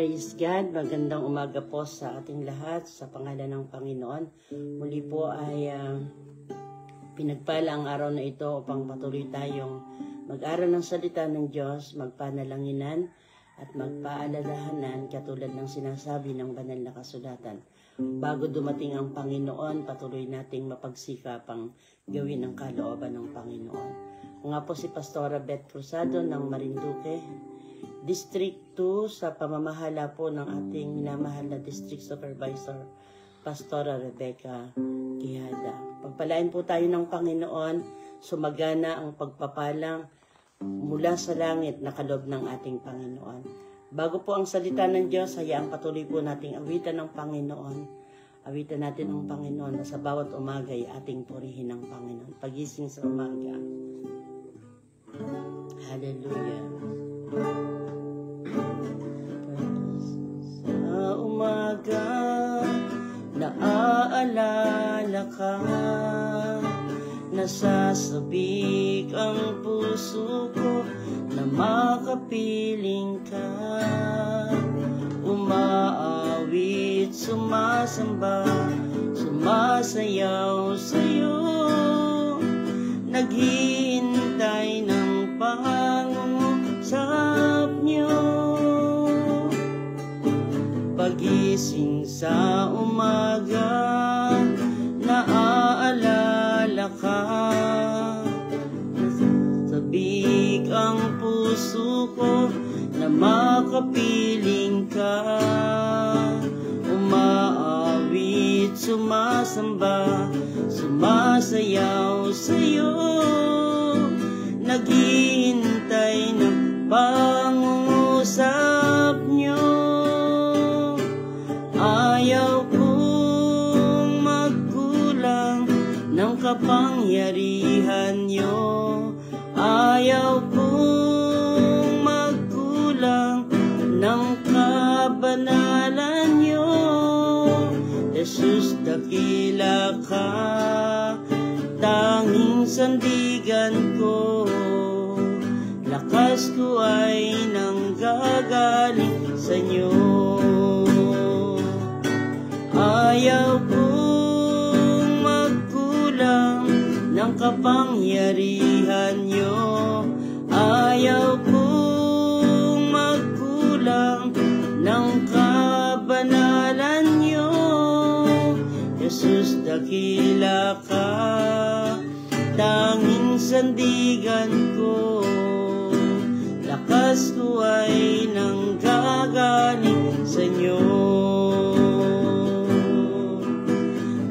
Praise God, magandang umaga po sa ating lahat sa pangalan ng Panginoon. Muli po ay pinagpala ang araw na ito upang patuloy tayong mag-aral ng salita ng Diyos, magpanalanginan at magpaalalahanan katulad ng sinasabi ng banal na kasulatan. Bago dumating ang Panginoon, patuloy nating mapagsikapang gawin ang kalooban ng Panginoon. Nga po si Pastora Beth Cruzado ng Marinduque, District 2 sa pamamahala po ng ating minamahal na District Supervisor, Pastora Rebecca Quijada. Pagpalain po tayo ng Panginoon, sumagana ang pagpapalang mula sa langit na kaloob ng ating Panginoon. Bago po ang salita ng Diyos, hayaang patuloy po nating awitan ng Panginoon. Awitan natin ang Panginoon na sa bawat umaga ay ating purihin ng Panginoon. Pagising sa umaga. Hallelujah. Sa umaga, naaalala ka, nasasabik ang puso ko na makapiling ka. Umaawit, sumasamba, sumasayaw sa'yo, naghihintay ng pangungusap niyo. Pagising sa umaga, naaalala ka, sabik ang puso ko na makapiling ka. Umaawit, sumasamba, sumasayaw sa'yo, naghihintay ng pangungusap niyo. Ayaw kong magkulang ng kapangyarihan niyo. Ayaw kong magkulang ng kabanalan niyo. Jesus, dakila ka, tanging sandigan ko. Lakas ko ay nanggagaling sa inyo. Ayaw kong magkulang ng kapangyarihan niyo. Ayaw kong magkulang ng kabanalan niyo. Jesus, dakila ka, tanging sandigan ko. Lakas ko ay nanggagaling sa inyo.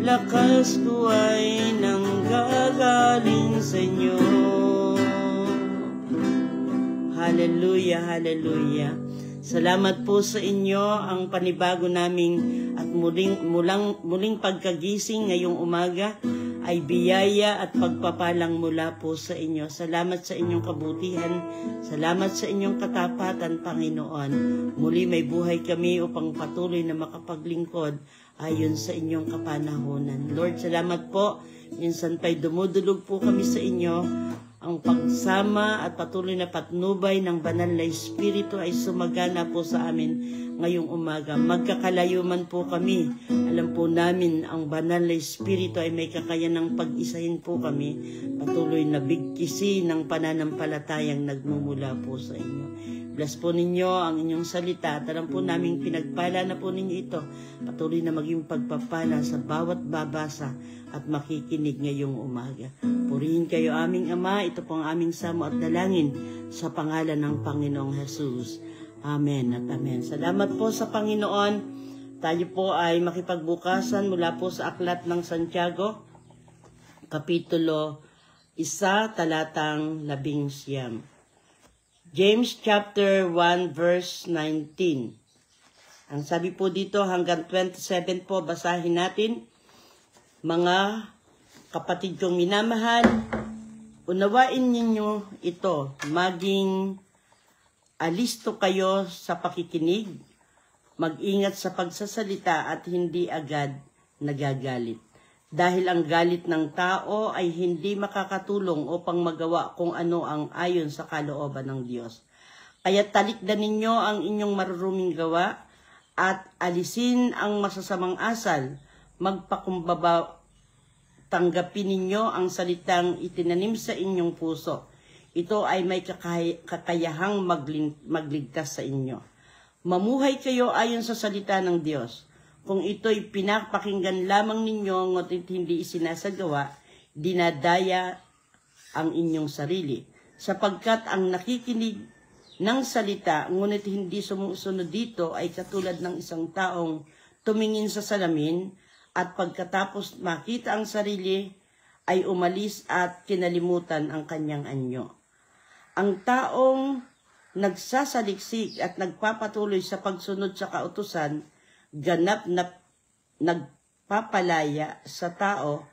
Lakas ko ay nanggagaling sa inyo. Hallelujah, hallelujah. Salamat po sa inyo ang panibago naming at muling pagkagising ngayong umaga ay biyaya at pagpapalang mula po sa inyo. Salamat sa inyong kabutihan. Salamat sa inyong katapatan, Panginoon. Muli may buhay kami upang patuloy na makapaglingkod ayon sa inyong kapanahonan. Lord, salamat po. Minsan pa'y dumudulog po kami sa inyo. Ang pagsama at patuloy na patnubay ng banal na Espiritu ay sumagana po sa amin ngayong umaga. Magkakalayo man po kami, alam po namin ang banal na Espiritu ay may kakayanang pag-isahin po kami. Patuloy na bigkisi ng pananampalatayang nagmumula po sa inyo. Bless po ninyo ang inyong salita at alam po namin pinagpala na po ninyo ito. Patuloy na maging pagpapala sa bawat babasa at makikinig ngayong umaga. Purihin kayo aming Ama, ito po ang aming samo at dalangin sa pangalan ng Panginoong Jesus. Amen at amen. Salamat po sa Panginoon. Tayo po ay makipagbukasan mula po sa Aklat ng Santiago, Kapitulo 1, talatang 11. James chapter 1 verse 19. Ang sabi po dito hanggang 27 po, basahin natin. Mga kapatid kong minamahal, unawain ninyo ito, maging alisto kayo sa pakikinig, mag-ingat sa pagsasalita at hindi agad nagagalit. Dahil ang galit ng tao ay hindi makakatulong upang magawa kung ano ang ayon sa kalooban ng Diyos. Kaya talikdan ninyo ang inyong maruruming gawa at alisin ang masasamang asal. Magpakumbaba, tanggapin ninyo ang salitang itinanim sa inyong puso. Ito ay may kakayahang magligtas sa inyo. Mamuhay kayo ayon sa salita ng Diyos. Kung ito'y pinapakinggan lamang ninyo ngunit hindi isinasagawa, dinadaya ang inyong sarili. Sapagkat ang nakikinig ng salita ngunit hindi sumusunod dito ay katulad ng isang taong tumingin sa salamin at pagkatapos makita ang sarili ay umalis at kinalimutan ang kanyang anyo. Ang taong nagsasaliksik at nagpapatuloy sa pagsunod sa kautusan, ganap na nagpapalaya sa tao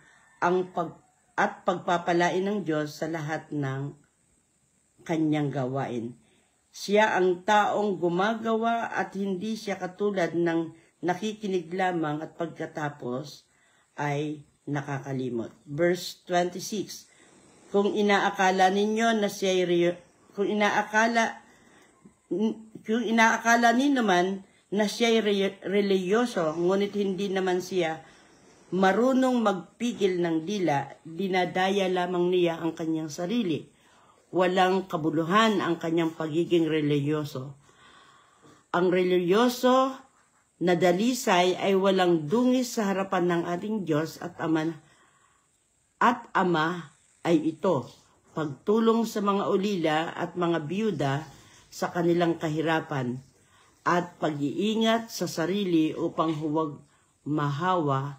at pagpapalain ng Diyos sa lahat ng kanyang gawain. Siya ang taong gumagawa at hindi siya katulad ng nakikinig lamang at pagkatapos ay nakakalimot. Verse 26. Kung inaakala ninyo man na siya'y reliyoso, ngunit hindi naman siya marunong magpigil ng dila, dinadaya lamang niya ang kanyang sarili. Walang kabuluhan ang kanyang pagiging reliyoso. Ang reliyoso na dalisay ay walang dungis sa harapan ng ating Diyos at Ama ay ito, pagtulong sa mga ulila at mga biyuda sa kanilang kahirapan at pag-iingat sa sarili upang huwag mahawa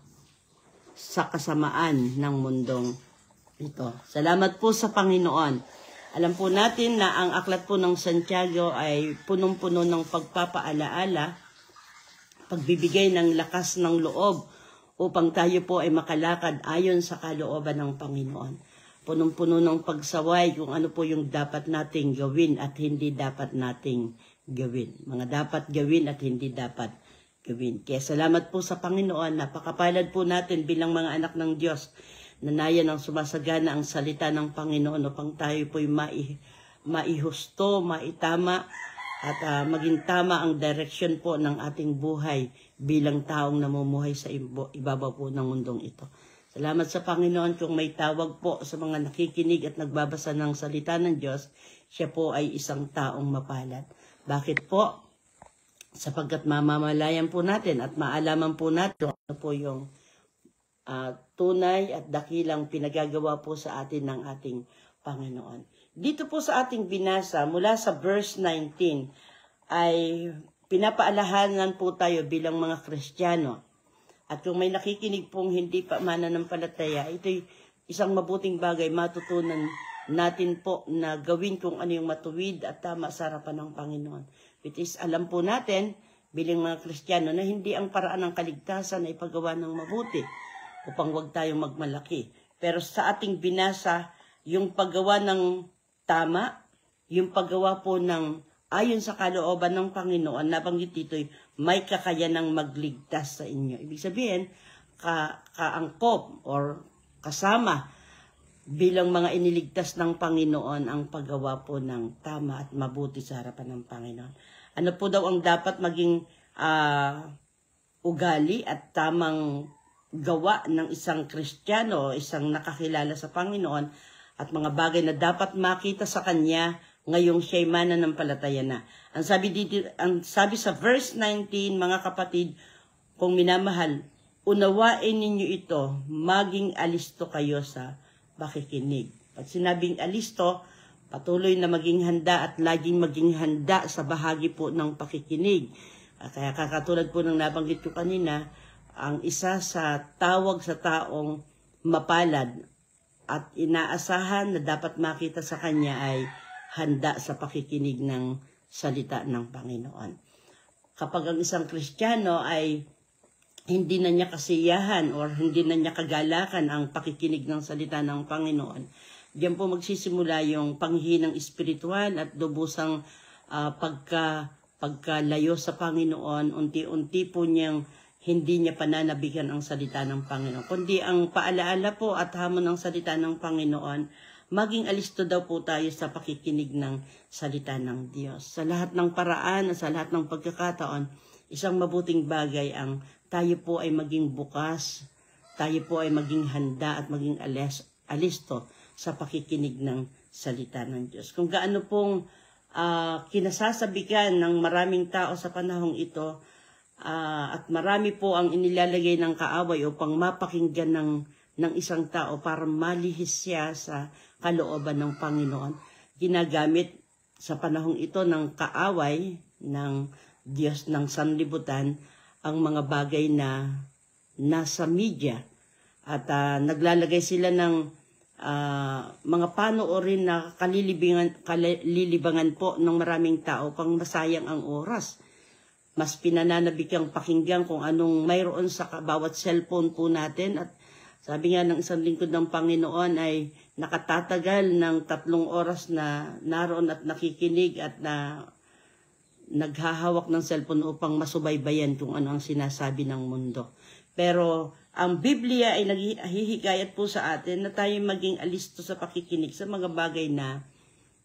sa kasamaan ng mundong ito. Salamat po sa Panginoon. Alam po natin na ang aklat po ng Santiago ay punong-puno ng pagpapaalaala, pagbibigay ng lakas ng loob upang tayo po ay makalakad ayon sa kalooban ng Panginoon. Punong-puno ng pagsaway kung ano po yung dapat nating gawin at hindi dapat nating gawin. Mga dapat gawin at hindi dapat gawin. Kaya salamat po sa Panginoon. Napakapalad po natin bilang mga anak ng Diyos na nayan ang sumasagana ang salita ng Panginoon upang tayo po'y maihusto, maitama at maging tama ang direksyon po ng ating buhay bilang taong namumuhay sa ibabaw po ng mundong ito. Salamat sa Panginoon kung may tawag po sa mga nakikinig at nagbabasa ng salita ng Diyos, siya po ay isang taong mapalad. Bakit po? Sapagkat mamamalayan po natin at maalaman po natin ano po yung tunay at dakilang pinagagawa po sa atin ng ating Panginoon. Dito po sa ating binasa, mula sa verse 19, ay pinapaalahanan po tayo bilang mga Kristiyano. At kung may nakikinig pong hindi pa mananampalataya, ito'y isang mabuting bagay matutunan natin po na gawin kung ano yung matuwid at tama sa harapan ng Panginoon. Which is, alam po natin, bilang mga Kristiyano, na hindi ang paraan ng kaligtasan ay paggawa ng mabuti upang wag tayong magmalaki. Pero sa ating binasa, yung paggawa ng tama, yung paggawa po ng ayon sa kalooban ng Panginoon, nabanggit dito'y may kakayanang magligtas sa inyo. Ibig sabihin, kaangkop or kasama bilang mga iniligtas ng Panginoon ang paggawa po ng tama at mabuti sa harapan ng Panginoon. Ano po daw ang dapat maging ugali at tamang gawa ng isang Kristiyano, isang nakakilala sa Panginoon, at mga bagay na dapat makita sa Kanya ngayong siya'y mananampalataya na. Ang sabi sa verse 19, mga kapatid, kung minamahal, unawain ninyo ito, maging alisto kayo sa pakikinig. Pag sinabing alisto, patuloy na maging handa at laging maging handa sa bahagi po ng pakikinig. Kaya kakatulad po ng nabanggit ko kanina, ang isa sa tawag sa taong mapalad at inaasahan na dapat makita sa kanya ay handa sa pakikinig ng salita ng Panginoon. Kapag ang isang Kristiyano ay hindi na niya kasiyahan or hindi na niya kagalakan ang pakikinig ng salita ng Panginoon, diyan po magsisimula yung panghihinang espiritual at lubusang pagkalayo sa Panginoon. Unti-unti po niyang hindi niya pananabigan ang salita ng Panginoon, kundi ang paalaala po at hamon ng salita ng Panginoon maging alisto daw po tayo sa pakikinig ng salita ng Diyos. Sa lahat ng paraan at sa lahat ng pagkakataon, isang mabuting bagay ang tayo po ay maging bukas, tayo po ay maging handa at maging alisto sa pakikinig ng salita ng Diyos. Kung gaano pong kinasasabikan ng maraming tao sa panahong ito, at marami po ang inilalagay ng kaaway upang mapakinggan ng isang tao para malihis siya sa kalooban ng Panginoon. Ginagamit sa panahong ito ng kaaway ng Diyos ng sanlibutan ang mga bagay na nasa media. At naglalagay sila ng mga panoorin na kalilibangan po ng maraming tao pang masayang ang oras. Mas pinananabik ang pakinggan kung anong mayroon sa bawat cellphone po natin. At sabi nga ng isang lingkod ng Panginoon ay nakatatagal ng 3 oras na naroon at nakikinig at na naghahawak ng cellphone upang masubaybayan kung ano ang sinasabi ng mundo. Pero ang Biblia ay naghihikayat po sa atin na tayo maging alisto sa pakikinig sa mga bagay na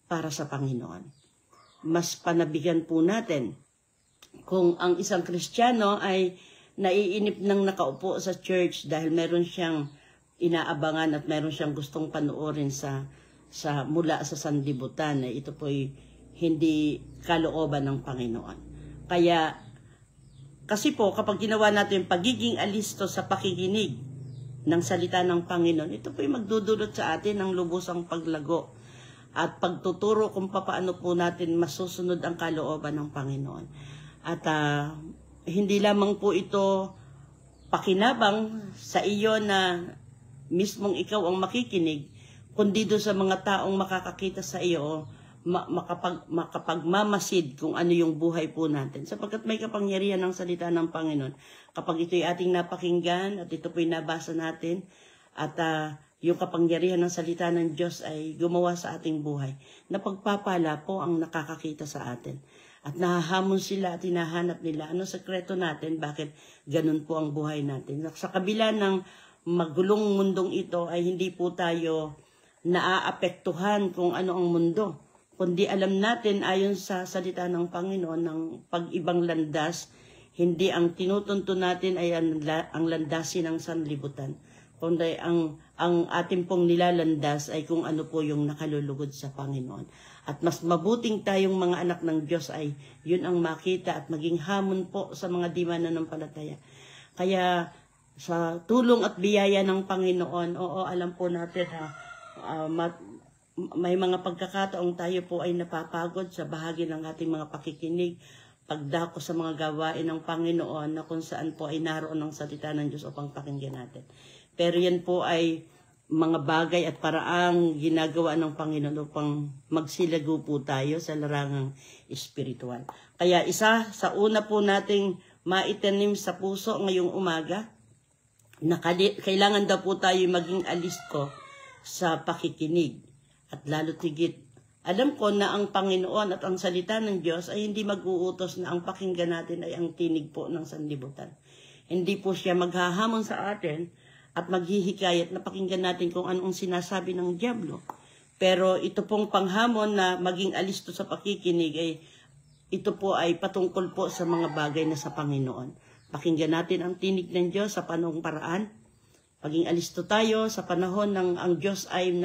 para sa Panginoon. Mas panabigan po natin kung ang isang Kristiyano ay naiinip ng nakaupo sa church dahil meron siyang inaabangan at meron siyang gustong panoorin mula sa sanlibutan, ito po'y hindi kalooban ng Panginoon. Kaya kasi po, kapag ginawa natin yung pagiging alisto sa pakikinig ng salita ng Panginoon, ito po'y magdudulot sa atin ng lubusang paglago at pagtuturo kung paano po natin masusunod ang kalooban ng Panginoon. At hindi lamang po ito pakinabang sa iyo na mismong ikaw ang makikinig, kundi doon sa mga taong makakakita sa iyo, makapagmamasid kung ano yung buhay po natin. Sapagkat may kapangyarihan ng salita ng Panginoon. Kapag ito'y ating napakinggan at ito po'y nabasa natin at yung kapangyarihan ng salita ng Diyos ay gumawa sa ating buhay, napagpapala po ang nakakakita sa atin. At nahahamon sila at hinahanap nila ano sekreto natin, bakit ganun po ang buhay natin. Sa kabila ng magulong mundong ito ay hindi po tayo naaapektuhan kung ano ang mundo, kundi alam natin ayon sa salita ng Panginoon ng pag-ibang landas, hindi ang tinutunto natin ay ang landasin ng sanlibutan, kundi ang ating pong nilalandas ay kung ano po yung nakalulugod sa Panginoon. At mas mabuting tayong mga anak ng Diyos ay yun ang makita at maging hamon po sa mga di mananampalataya. Kaya sa tulong at biyaya ng Panginoon, oo, alam po natin may mga pagkakataong tayo po ay napapagod sa bahagi ng ating mga pakikinig, pagdako sa mga gawain ng Panginoon na kung saan po ay naroon ang salita ng Diyos upang pakinggan natin. Pero yan po ay mga bagay at paraang ginagawa ng Panginoon upang magsilago po tayo sa larangang espiritual. Kaya isa sa una po nating maitanim sa puso ngayong umaga, na kailangan daw po tayo maging alisto sa pakikinig. At lalo tigit, alam ko na ang Panginoon at ang salita ng Diyos ay hindi mag-uutos na ang pakinggan natin ay ang tinig po ng sanlibutan. Hindi po siya maghahamon sa atin at maghihikayat na pakinggan natin kung anong sinasabi ng dyablo. Pero ito pong panghamon na maging alisto sa pakikinig ay ito po ay patungkol po sa mga bagay na sa Panginoon. Pakinggan natin ang tinig ng Diyos sa panahong paraan. Maging alisto tayo sa panahon ng ang Diyos ay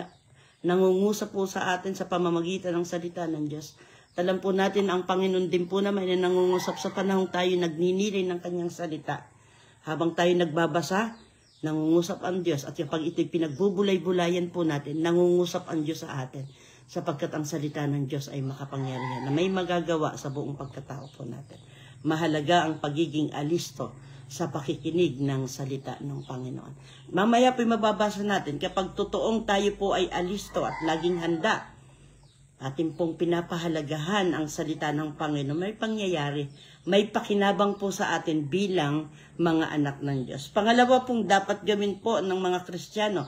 nangungusap po sa atin sa pamamagitan ng salita ng Diyos. Alam po natin ang Panginoon din po naman ay nangungusap sa panahong tayo nagninilay ng kanyang salita. Habang tayo nagbabasa, nangungusap ang Diyos, at kapag ito'y pinagbubulay-bulayan po natin, nangungusap ang Diyos sa atin, sapagkat ang salita ng Diyos ay makapangyarihan na may magagawa sa buong pagkatao po natin. Mahalaga ang pagiging alisto sa pakikinig ng salita ng Panginoon. Mamaya po'y mababasa natin, kapag totoong tayo po ay alisto at laging handa, atin pong pinapahalagahan ang salita ng Panginoon, may pangyayari, may pakinabang po sa atin bilang mga anak ng Diyos. Pangalawa pong dapat gawin po ng mga Kristiyano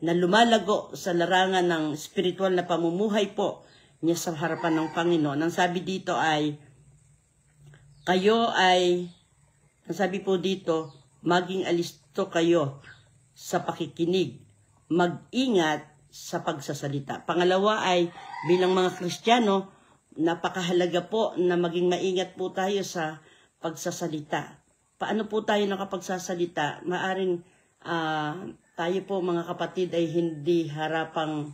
na lumalago sa larangan ng spiritual na pamumuhay po niya sa harapan ng Panginoon. Ang sabi dito ay, ang sabi po dito, maging alisto kayo sa pakikinig. Mag-ingat sa pagsasalita. Pangalawa ay bilang mga Kristiyano, napakahalaga po na maging maingat po tayo sa pagsasalita. Paano po tayo nakapagsasalita? Maaring tayo po mga kapatid ay hindi harapang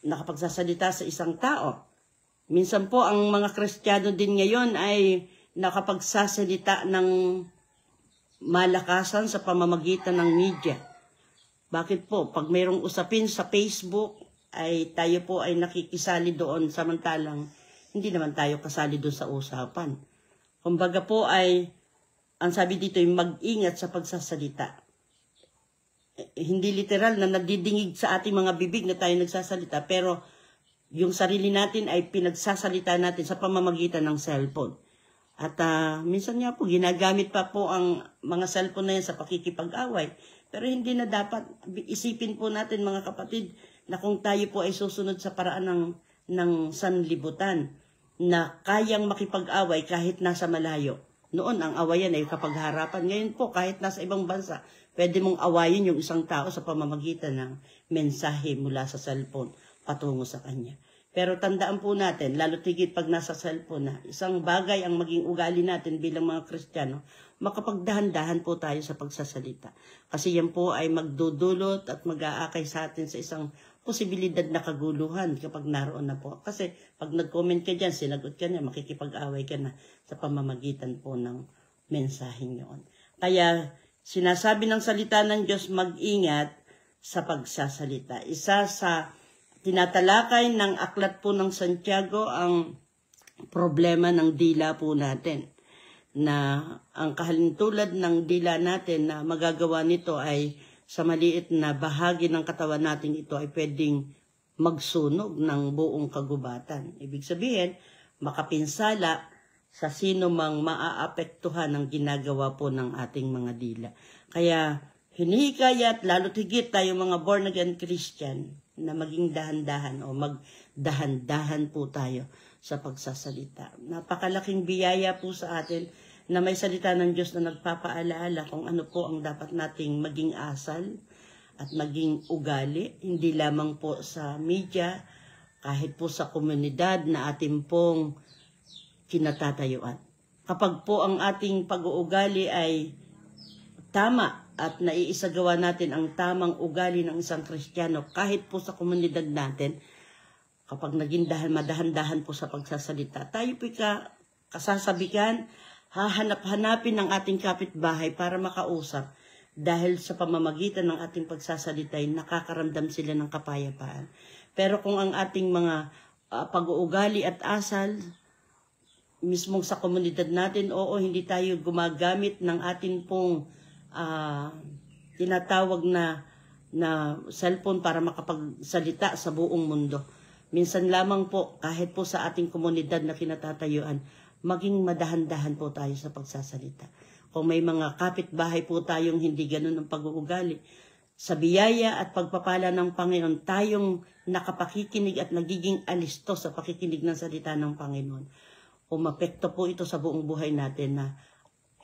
nakapagsasalita sa isang tao. Minsan po ang mga Kristiyano din ngayon ay nakapagsasalita ng malakasan sa pamamagitan ng media. Bakit po? Pag mayroong usapin sa Facebook, ay tayo po ay nakikisali doon, samantalang hindi naman tayo kasali doon sa usapan. Kumbaga po ay, ang sabi dito ay mag-ingat sa pagsasalita. Hindi literal na nadidingig sa ating mga bibig na tayo nagsasalita, pero yung sarili natin ay pinagsasalita natin sa pamamagitan ng cellphone. At minsan nga po, ginagamit pa po ang mga cellphone na yan sa pakikipag-away. Pero hindi na dapat. Isipin po natin mga kapatid na kung tayo po ay susunod sa paraan ng sanlibutan na kayang makipag-away kahit nasa malayo. Noon ang awayan ay kapag harapan. Ngayon po kahit nasa ibang bansa, pwede mong awayin yung isang tao sa pamamagitan ng mensahe mula sa cellphone patungo sa kanya. Pero tandaan po natin, lalo tigit pag nasa cellphone na, isang bagay ang maging ugali natin bilang mga Kristiyano, makapagdahan-dahan po tayo sa pagsasalita. Kasi yan po ay magdudulot at mag-aakay sa atin sa isang posibilidad na kaguluhan kapag naroon na po. Kasi pag nag-comment ka dyan, sinagot ka na, makikipag-away ka na sa pamamagitan po ng mensaheng yun. Kaya sinasabi ng salita ng Diyos, mag-ingat sa pagsasalita. Isa sa tinatalakay ng aklat po ng Santiago ang problema ng dila po natin. Na ang kahalintulad ng dila natin na magagawa nito ay sa maliit na bahagi ng katawan natin ito ay pwedeng magsunog ng buong kagubatan. Ibig sabihin, makapinsala sa sino mang maaapektuhan ng ginagawa po ng ating mga dila. Kaya hinihikayat, lalo tigit tayo mga born again Christian, na maging dahan-dahan o magdahan-dahan po tayo sa pagsasalita. Napakalaking biyaya po sa atin na may salita ng Diyos na nagpapaalaala kung ano po ang dapat nating maging asal at maging ugali, hindi lamang po sa media, kahit po sa komunidad na ating pong kinatatayuan. Kapag po ang ating pag-uugali ay tama at naiisagawa natin ang tamang ugali ng isang Kristiyano, kahit po sa komunidad natin, kapag naging madahan-dahan po sa pagsasalita, tayo po kasasabikan, hahanap-hanapin ng ating kapitbahay para makausap dahil sa pamamagitan ng ating pagsasalita ay nakakaramdam sila ng kapayapaan. Pero kung ang ating mga pag-uugali at asal, mismong sa komunidad natin, oo, hindi tayo gumagamit ng ating pong tinatawag na cellphone para makapagsalita sa buong mundo. Minsan lamang po, kahit po sa ating komunidad na kinatatayuan, maging madahan-dahan po tayo sa pagsasalita. Kung may mga kapitbahay po tayong hindi ganun ang pag-uugali, sa biyaya at pagpapala ng Panginoon, tayong nakapakikinig at nagiging alisto sa pakikinig ng salita ng Panginoon. Umapekto po ito sa buong buhay natin na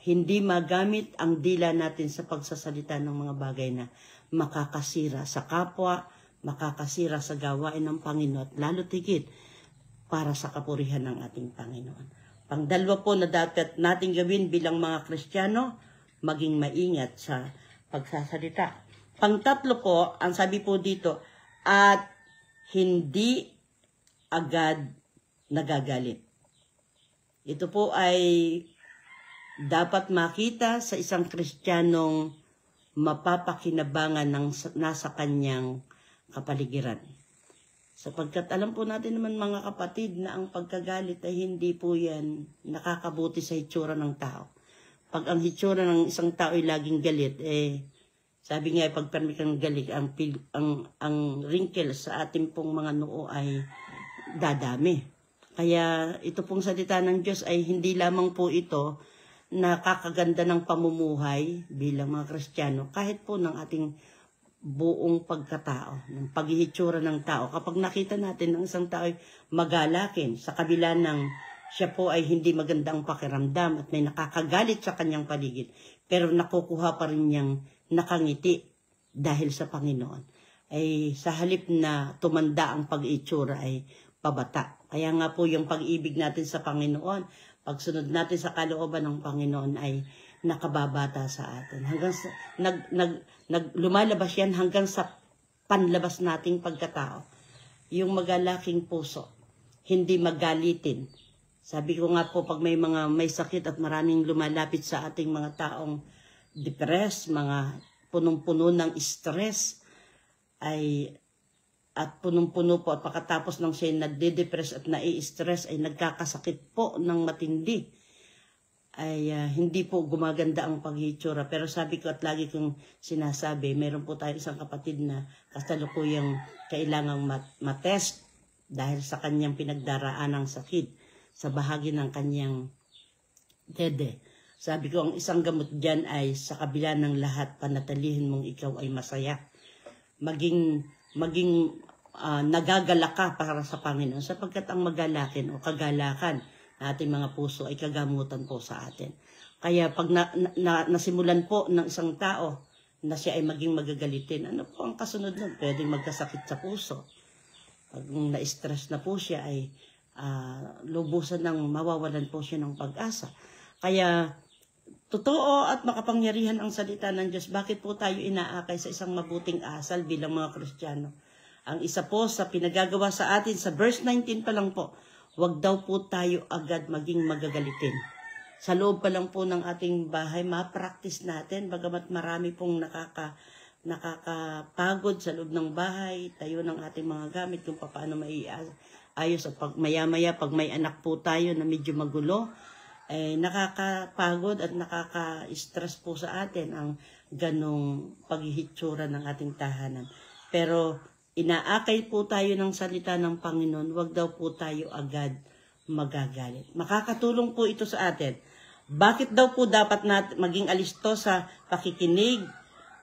hindi magamit ang dila natin sa pagsasalita ng mga bagay na makakasira sa kapwa, makakasira sa gawain ng Panginoon, at lalo tigit para sa kapurihan ng ating Panginoon. Pangdalwa po na dapat nating gawin bilang mga Kristiyano, maging maingat sa pagsasalita. Pangtatlo po, ang sabi po dito, at hindi agad nagagalit. Ito po ay dapat makita sa isang Kristiyanong mapapakinabangan ng nasa kanyang kapaligiran. Sapagkat alam po natin naman mga kapatid na ang pagkagalit ay hindi po yan nakakabuti sa hitsura ng tao. Pag ang hitsura ng isang tao ay laging galit, sabi nga pag permi kang galit, ang wrinkles sa ating pong mga noo ay dadami. Kaya ito pong salita ng Diyos ay hindi lamang po ito nakakaganda ng pamumuhay bilang mga Kristiyano, kahit po ng ating buong pagkatao, ng paghihitsura ng tao. Kapag nakita natin ng isang tao ay magalakin sa kabila ng siya po ay hindi magandang pakiramdam at may nakakagalit sa kanyang paligid, pero nakukuha pa rin niyang nakangiti dahil sa Panginoon, ay sa halip na tumanda ang pag-itsura ay pabata. Kaya nga po yung pag-ibig natin sa Panginoon, pagsunod natin sa kalooban ng Panginoon ay nakababata sa atin. Hanggang sa, lumalabas yan hanggang sa panlabas nating pagkatao. Yung magalaking puso, hindi magalitin. Sabi ko nga po, pag may sakit at maraming lumalapit sa ating mga taong depressed, mga punong-puno ng stress, at punong-puno po at pagkatapos ng siya nagde-depress at nai-stress ay nagkakasakit po ng matindi, ay hindi po gumaganda ang paghitsura. Pero sabi ko at lagi kong sinasabi, meron po tayo isang kapatid na kasalukuyang kailangang matest dahil sa kanyang pinagdaraan ng sakit sa bahagi ng kanyang dede. Sabi ko, ang isang gamot dyan ay sa kabila ng lahat, panatilihin mong ikaw ay masaya. Maging nagagala ka para sa Panginoon, sapagkat ang magalakin o kagalakan na ating mga puso ay kagamutan po sa atin. Kaya pag nasimulan po ng isang tao na siya ay maging magagalitin, ano po ang kasunod nun? Pwedeng magkasakit sa puso. Pag na-stress na po siya ay lubusan ng mawawalan po siya ng pag-asa. Kaya totoo at makapangyarihan ang salita ng Diyos. Bakit po tayo inaakay sa isang mabuting asal bilang mga Kristiyano? Ang isa po sa pinagagawa sa atin, sa verse 19 pa lang po, huwag daw po tayo agad maging magagalitin. Sa loob pa lang po ng ating bahay, ma-practice natin, bagamat marami pong nakakapagod sa loob ng bahay, tayo ng ating mga gamit kung paano maiayos. At pag maya-maya, pag may anak po tayo na medyo magulo, nakakapagod at nakaka-stress po sa atin ang ganong paghihitsura ng ating tahanan. Pero inaakay po tayo ng salita ng Panginoon, huwag daw po tayo agad magagalit. Makakatulong po ito sa atin. Bakit daw po dapat natin maging alisto sa pakikinig?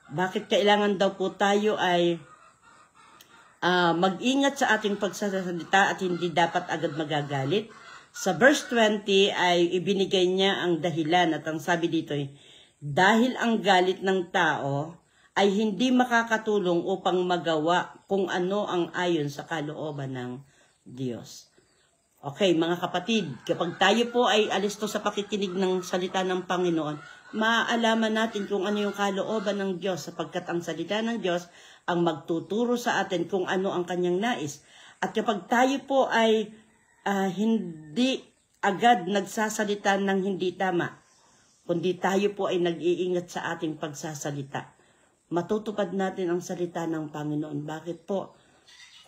Bakit kailangan daw po tayo ay mag-ingat sa ating pagsasalita at hindi dapat agad magagalit? Sa verse 20 ay ibinigay niya ang dahilan at ang sabi dito ay, dahil ang galit ng tao ay hindi makakatulong upang magawa kung ano ang ayon sa kalooban ng Diyos. Okay, mga kapatid, kapag tayo po ay alisto sa pakikinig ng salita ng Panginoon, maaalaman natin kung ano yung kalooban ng Diyos, sapagkat ang salita ng Diyos ang magtuturo sa atin kung ano ang kanyang nais. At kapag tayo po ay hindi agad nagsasalita ng hindi tama, kundi tayo po ay nag-iingat sa ating pagsasalita, matutupad natin ang salita ng Panginoon. Bakit po?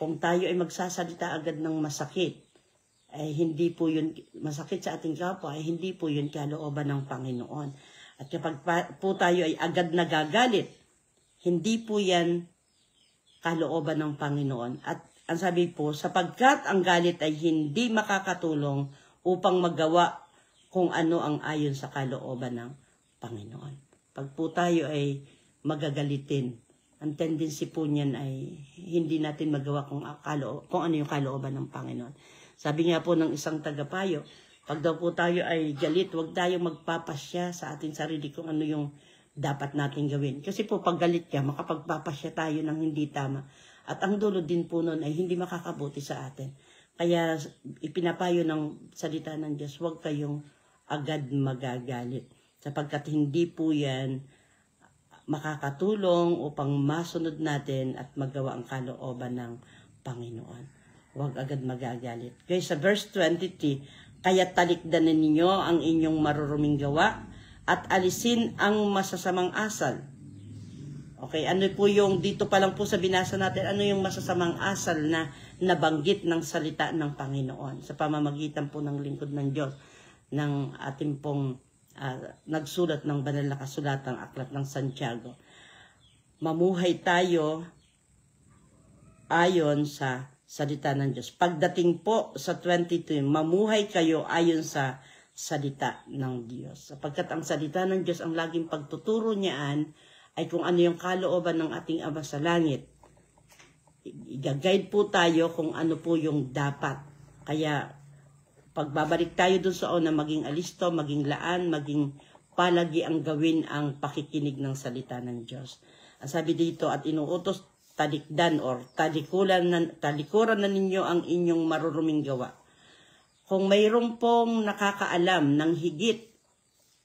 Kung tayo ay magsasalita agad ng masakit, ay hindi po yun, masakit sa ating kapwa, ay hindi po yun kalooban ng Panginoon. At kapag po tayo ay agad nagagalit, hindi po yan kalooban ng Panginoon. At ang sabi po, sapagkat ang galit ay hindi makakatulong upang magawa kung ano ang ayon sa kalooban ng Panginoon. Pag po tayo ay magagalitin, ang tendency po niyan ay hindi natin magawa kung ano yung kalooban ng Panginoon. Sabi nga po ng isang tagapayo, pag daw po tayo ay galit, huwag tayo magpapasya sa ating sarili kung ano yung dapat natin gawin. Kasi po pag galit ka, makapagpapasya tayo ng hindi tama. At ang dulo din po nun ay hindi makakabuti sa atin. Kaya ipinapayo ng salita ng Diyos, huwag kayong agad magagalit. Sapagkat hindi po yan makakatulong upang masunod natin at magawa ang kalooban ng Panginoon. Huwag agad magagalit. Kaya sa verse 23, kaya talikdanan ninyo ang inyong maruruming gawa at alisin ang masasamang asal. Okay, ano po yung, dito pa lang po sa binasa natin, ano yung masasamang asal na nabanggit ng salita ng Panginoon sa pamamagitan po ng lingkod ng Diyos, ng ating pong nagsulat ng banal na kasulatang Aklat ng Santiago. Mamuhay tayo ayon sa salita ng Diyos. Pagdating po sa 22, mamuhay kayo ayon sa salita ng Diyos. Sapagkat ang salita ng Diyos, ang laging pagtuturo niyaan, ay kung ano yung kalooban ng ating Ama sa langit. I-guide po tayo kung ano po yung dapat. Kaya, pagbabalik tayo dun sa na maging alisto, maging laan, maging palagi ang gawin ang pakikinig ng salita ng Diyos. Ang sabi dito, at inuutos talikdan or talikuran na ninyo ang inyong maruruming gawa. Kung mayroon pong nakakaalam ng higit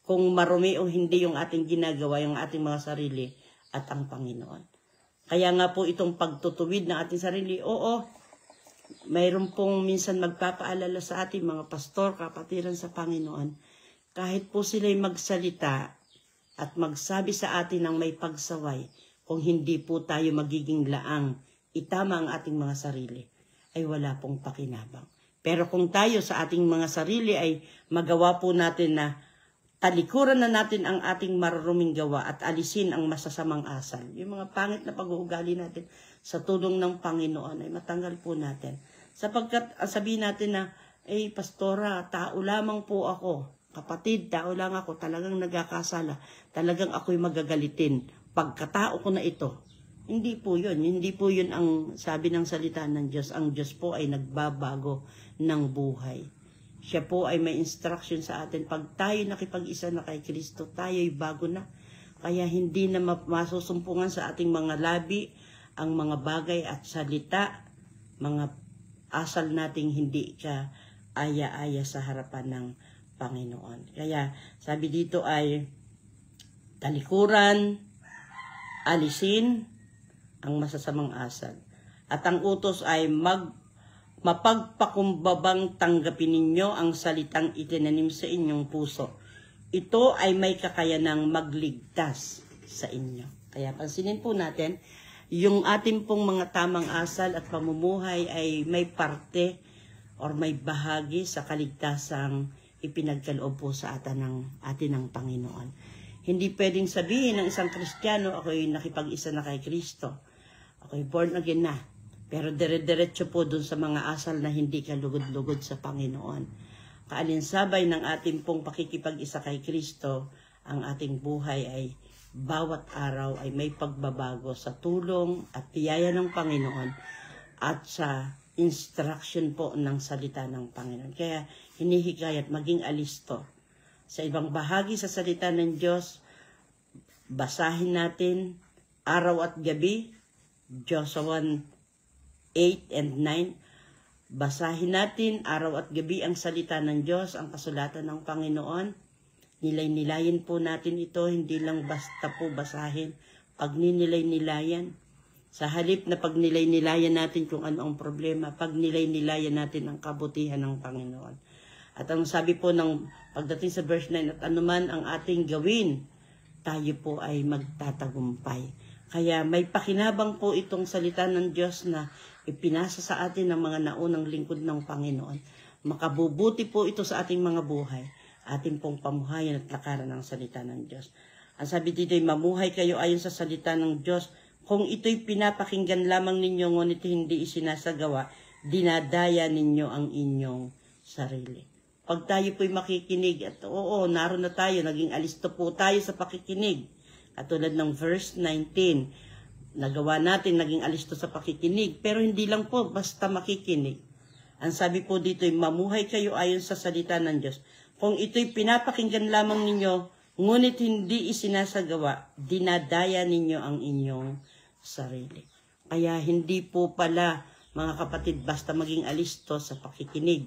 kung marumi o hindi yung ating ginagawa, yung ating mga sarili at ang Panginoon. Kaya nga po itong pagtutuwid ng ating sarili, oo, mayroon pong minsan magpapaalala sa ating mga pastor, kapatiran sa Panginoon, kahit po sila'y magsalita at magsabi sa atin ng may pagsaway, kung hindi po tayo magiging laang, itama ang ating mga sarili, ay wala pong pakinabang. Pero kung tayo sa ating mga sarili ay magawa po natin na talikuran na natin ang ating maruruming gawa at alisin ang masasamang asal, yung mga pangit na pag-uugali natin sa tulong ng Panginoon ay matanggal po natin. Sapagkat sabihin natin na, pastora, tao lamang po ako. Kapatid, tao lang ako, talagang nagkakasala. Talagang ako'y magagalitin. Pagkatao ko na ito. Hindi po yun. Hindi po yun ang sabi ng salita ng Diyos. Ang Diyos po ay nagbabago ng buhay. Siya po ay may instruction sa atin. Pag tayo nakipag-isa na kay Kristo, tayo'y bago na. Kaya hindi na masusumpungan sa ating mga labi ang mga bagay at salita, mga asal nating hindi ka aya-aya sa harapan ng Panginoon. Kaya sabi dito ay talikuran, alisin ang masasamang asal. At ang utos ay mapagpakumbabang tanggapin ninyo ang salitang itinanim sa inyong puso. Ito ay may kakayanang magligtas sa inyo. Kaya pansinin po natin, yung ating pong mga tamang asal at pamumuhay ay may parte or may bahagi sa kaligtasang ipinagkaloob po sa atin ng Panginoon. Hindi pwedeng sabihin ng isang Kristiyano, ako'y nakipag-isa na kay Kristo. Ako'y born again na. Pero dire-diretso po dun sa mga asal na hindi ka lugod-lugod sa Panginoon. Kaalinsabay ng ating pong pakikipag-isa kay Kristo, ang ating buhay ay bawat araw ay may pagbabago sa tulong at biyaya ng Panginoon at sa instruction po ng salita ng Panginoon. Kaya hinihikayat maging alisto. Sa ibang bahagi sa salita ng Diyos, basahin natin araw at gabi, Joshua 8 and 9. Basahin natin araw at gabi ang salita ng Diyos, ang kasulatan ng Panginoon. Nilay-nilayin po natin ito, hindi lang basta po basahin. Pag ninilay-nilayan, sa halip na pag nilay-nilayan natin kung ano ang problema, pag nilay-nilayan natin ang kabutihan ng Panginoon. At ang sabi po ng pagdating sa verse 9, at anuman ang ating gawin, tayo po ay magtatagumpay. Kaya may pakinabang po itong salita ng Diyos na ipinasa sa atin ng mga naunang lingkod ng Panginoon. Makabubuti po ito sa ating mga buhay, ating pong pamuhayan at lakaran ng salita ng Diyos. Ang sabi dito ay mamuhay kayo ayon sa salita ng Diyos. Kung ito'y pinapakinggan lamang ninyo, ngunit hindi isinasagawa, dinadaya ninyo ang inyong sarili. Pag tayo po'y makikinig, at oo, naroon na tayo, naging alisto po tayo sa pakikinig. Katulad ng verse 19, nagawa natin, naging alisto sa pakikinig, pero hindi lang po basta makikinig. Ang sabi po dito ay mamuhay kayo ayon sa salita ng Diyos. Kung ito'y pinapakinggan lamang ninyo, ngunit hindi isinasagawa, dinadaya ninyo ang inyong sarili. Kaya hindi po pala, mga kapatid, basta maging alisto sa pakikinig.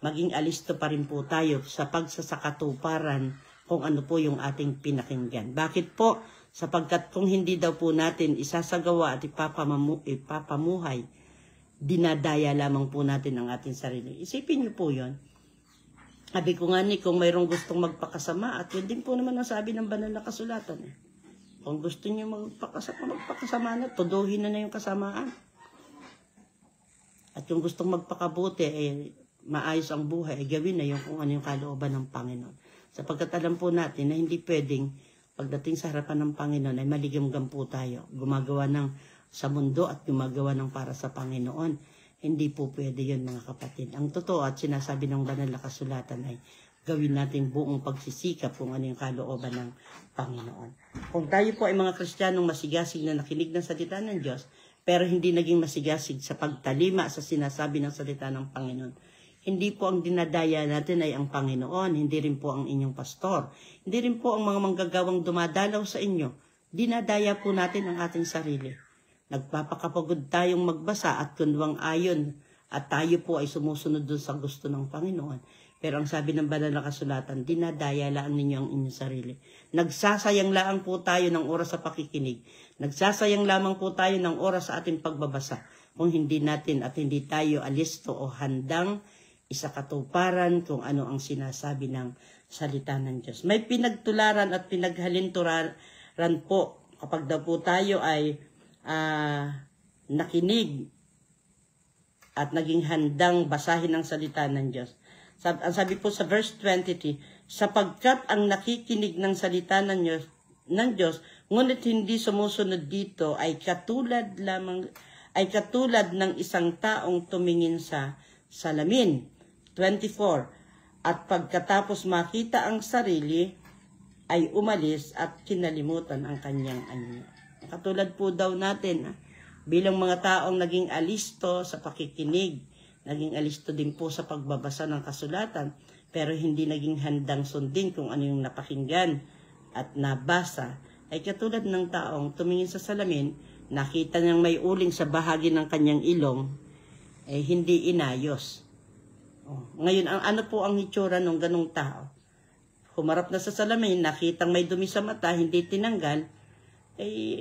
Maging alisto pa rin po tayo sa pagsasakatuparan kung ano po yung ating pinakinggan. Bakit po? Sapagkat kung hindi daw po natin isasagawa at ipapamuhay, dinadaya lamang po natin ang ating sarili. Isipin niyo po yun. Sabi ko nga ni, kung mayroong gustong magpakasama, at yun din po naman ang sabi ng banal na kasulatan. Kung gusto niyo magpakasama na, tuduhin na yung kasamaan. At yung gustong magpakabuti, maayos ang buhay, gawin na yung kung ano yung kalooban ng Panginoon. Sapagkat alam po natin na hindi pwedeng pagdating sa harapan ng Panginoon ay maligam-gam po tayo. Gumagawa ng sa mundo at gumagawa ng para sa Panginoon. Hindi po pwede yun, mga kapatid. Ang totoo at sinasabi ng banal na kasulatan ay gawin natin buong pagsisikap kung ano yung kalooban ng Panginoon. Kung tayo po ay mga Kristiyanong masigasig na nakinig ng salita ng Diyos, pero hindi naging masigasig sa pagtalima sa sinasabi ng salita ng Panginoon, hindi po ang dinadaya natin ay ang Panginoon, hindi rin po ang inyong pastor, hindi rin po ang mga manggagawang dumadalaw sa inyo. Dinadaya po natin ang ating sarili. nagpapakapagod tayong magbasa at kunwang ayon at tayo po ay sumusunod dun sa gusto ng Panginoon. Pero ang sabi ng banal na kasulatan, dinadaya laan ninyo ang inyong sarili. Nagsasayang lang po tayo ng oras sa pakikinig. Nagsasayang lamang po tayo ng oras sa ating pagbabasa kung hindi natin at hindi tayo alisto o handang isakatuparan kung ano ang sinasabi ng salita ng Diyos. May pinagtularan at pinaghalinturan po kapag daw po tayo ay nakinig at naging handang basahin ang salita ng Diyos. Ang sabi po sa verse 23, sapagkat ang nakikinig ng salita ng Diyos, ngunit hindi sumusunod dito ay katulad ng isang taong tumingin sa salamin. 24, at pagkatapos makita ang sarili, ay umalis at kinalimutan ang kanyang anyo. Katulad po daw natin, bilang mga taong naging alisto sa pakikinig, naging alisto din po sa pagbabasa ng kasulatan, pero hindi naging handang sundin kung ano yung napakinggan at nabasa, ay katulad ng taong tumingin sa salamin, nakita niyang may uling sa bahagi ng kanyang ilong, hindi inayos. Ngayon, ano po ang itsura ng ganong tao? Humarap na sa salamin, nakitang may dumi sa mata, hindi tinanggal,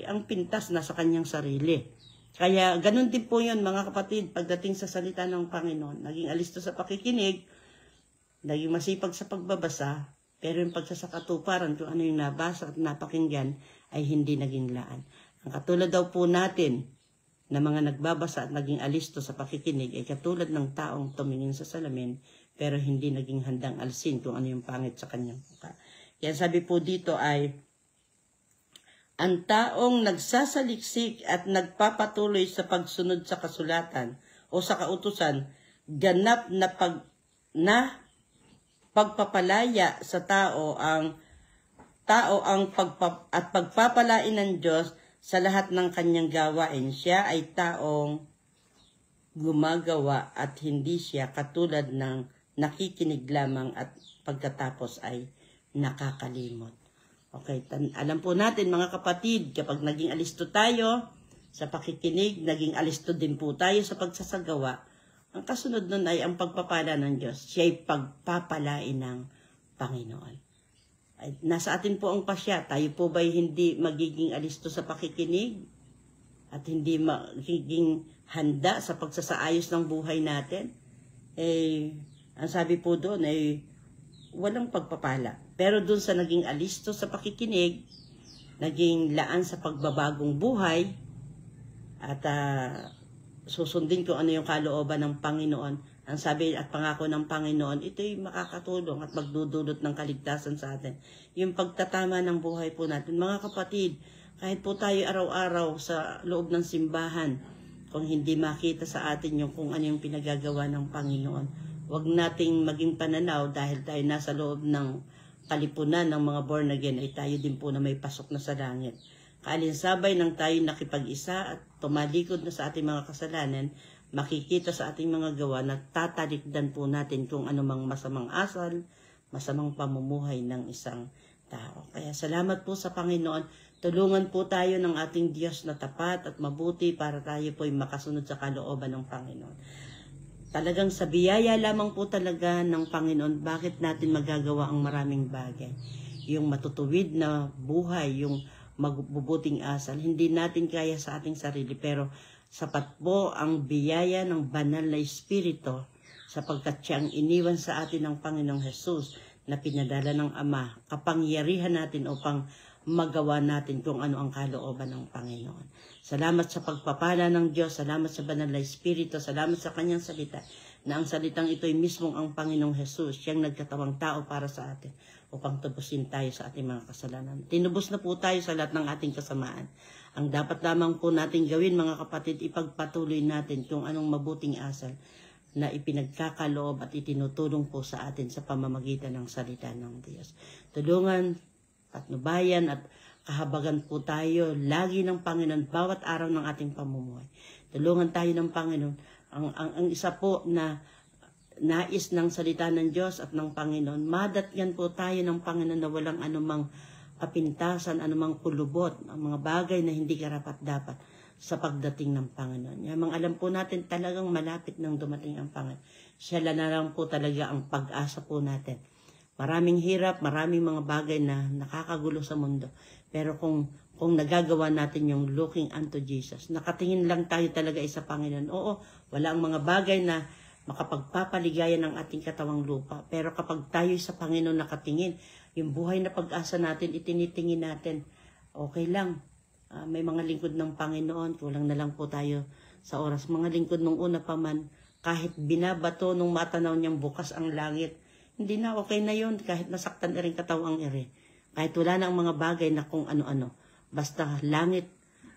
ang pintas na sa kanyang sarili. Kaya ganun din po yun mga kapatid pagdating sa salita ng Panginoon. Naging alisto sa pakikinig, naging masipag sa pagbabasa, pero yung pagsasakatuparan kung ano yung nabasa at napakinggan ay hindi naging laan. Ang katulad daw po natin na mga nagbabasa at naging alisto sa pakikinig ay katulad ng taong tumingin sa salamin pero hindi naging handang alsin kung ano yung pangit sa kanyang mukha. Yan sabi po dito ay ang taong nagsasaliksik at nagpapatuloy sa pagsunod sa kasulatan o sa kautusan, ganap na pagpapalaya sa tao ang pagpapalain ng Diyos sa lahat ng kanyang gawain. Siya ay taong gumagawa at hindi siya katulad ng nakikinig lamang at pagkatapos ay nakakalimot. Okay, alam po natin mga kapatid, kapag naging alisto tayo sa pakikinig, naging alisto din po tayo sa pagsasagawa, ang kasunod nun ay ang pagpapala ng Diyos. Siya ay pagpapalain ng Panginoon. Ay, nasa atin po ang pasya. Tayo po ba'y hindi magiging alisto sa pakikinig at hindi magiging handa sa pagsasaayos ng buhay natin? Ang sabi po doon ay walang pagpapala. Pero doon sa naging alisto sa pakikinig, naging laan sa pagbabagong buhay, at susundin kung ano yung kalooban ng Panginoon. Ang sabi at pangako ng Panginoon, ito'y makakatulong at magdudulot ng kaligtasan sa atin. Yung pagtatama ng buhay po natin. Mga kapatid, kahit po tayo araw-araw sa loob ng simbahan, kung hindi makita sa atin yung kung ano yung pinagagawa ng Panginoon, huwag nating maging pananaw dahil tayo nasa loob ng kalipunan ng mga born again ay tayo din po na may pasok na sa langit. Kaalinsabay ng tayo nakipag-isa at tumalikod na sa ating mga kasalanan, makikita sa ating mga gawa na tatalikdan po natin kung anumang masamang asal, masamang pamumuhay ng isang tao. Kaya salamat po sa Panginoon. Tulungan po tayo ng ating Diyos na tapat at mabuti para tayo po ay makasunod sa kalooban ng Panginoon. Talagang sa biyaya lamang po talaga ng Panginoon, bakit natin magagawa ang maraming bagay. Yung matutuwid na buhay, yung magbubuting asal, hindi natin kaya sa ating sarili, pero sapat po ang biyaya ng banal na Espiritu sapagkat siya ang iniwan sa atin ng Panginoong Jesus na pinadala ng Ama, kapangyarihan natin upang magawa natin kung ano ang kalooban ng Panginoon. Salamat sa pagpapala ng Diyos, salamat sa banal na Espiritu, salamat sa kanyang salita, na ang salitang ito'y mismong ang Panginoong Jesus, siyang nagkatawang tao para sa atin upang tubusin tayo sa ating mga kasalanan. Tinubos na po tayo sa lahat ng ating kasamaan. Ang dapat lamang po natin gawin mga kapatid, ipagpatuloy natin kung anong mabuting asal na ipinagkakaloob at itinutulong po sa atin sa pamamagitan ng salita ng Diyos. Tulungan, patnubayan at kahabagan po tayo lagi ng Panginoon bawat araw ng ating pamumuhay. Tulungan tayo ng Panginoon. Ang isa po na nais ng salita ng Diyos at ng Panginoon, madatyan po tayo ng Panginoon na walang anumang kapintasan, anumang kulubot, ang mga bagay na hindi karapat-dapat. sa pagdating ng Panginoon. Yamang alam po natin talagang malapit nang dumating ang Panginoon. Siya na lang po talaga ang pag-asa po natin. Maraming hirap, maraming mga bagay na nakakagulo sa mundo. Pero kung nagagawa natin yung looking unto Jesus, nakatingin lang tayo talaga sa Panginoon. Oo, wala ang mga bagay na makapagpapaligaya ng ating katawang lupa. Pero kapag tayo sa Panginoon nakatingin, yung buhay na pag-asa natin, itinitingin natin, okay lang. May mga lingkod ng Panginoon, kulang na lang po tayo sa oras. Mga lingkod nung una pa man, kahit binabato nung matanaw niyang bukas ang langit, hindi na, okay na yun, kahit nasaktan na rin katawang ere. Kahit wala na ang mga bagay na kung ano-ano. Basta langit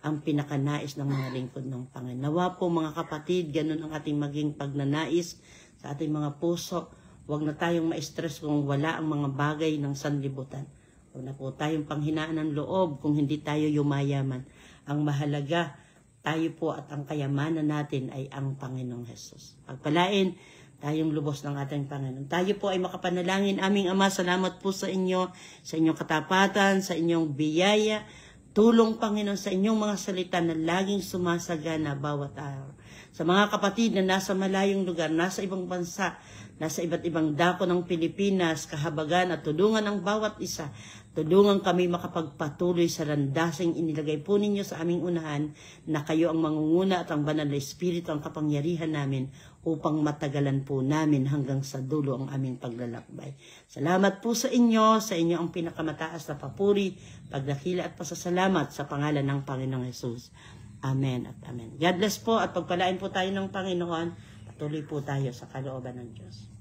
ang pinakanais ng mga lingkod ng Panginoon. Nawa po mga kapatid, ganun ang ating maging pagnanais sa ating mga puso. Huwag na tayong ma-stress kung wala ang mga bagay ng sanlibutan. Huwag na po tayong panghinaan ng loob kung hindi tayo yumayaman. Ang mahalaga, tayo po at ang kayamanan natin ay ang Panginoong Hesus. Pagpalain tayong lubos ng ating Panginoon. Tayo po ay makapanalangin. Aming Ama, salamat po sa inyo, sa inyong katapatan, sa inyong biyaya, tulong Panginoon sa inyong mga salita na laging sumasagana bawat araw. Sa mga kapatid na nasa malayong lugar, nasa ibang bansa, nasa iba't ibang dako ng Pilipinas, kahabagan at tulungan ang bawat isa. Tulungan kami makapagpatuloy sa landasing inilagay po ninyo sa aming unahan na kayo ang mangunguna at ang banal na Espiritu ang kapangyarihan namin upang matagalan po namin hanggang sa dulo ang aming paglalakbay. Salamat po sa inyo ang pinakamataas na papuri, pagdakila at pasasalamat sa pangalan ng Panginoong Hesus. Amen at amen. God bless po at pagpalain po tayo ng Panginoon. Patuloy po tayo sa kalooban ng Diyos.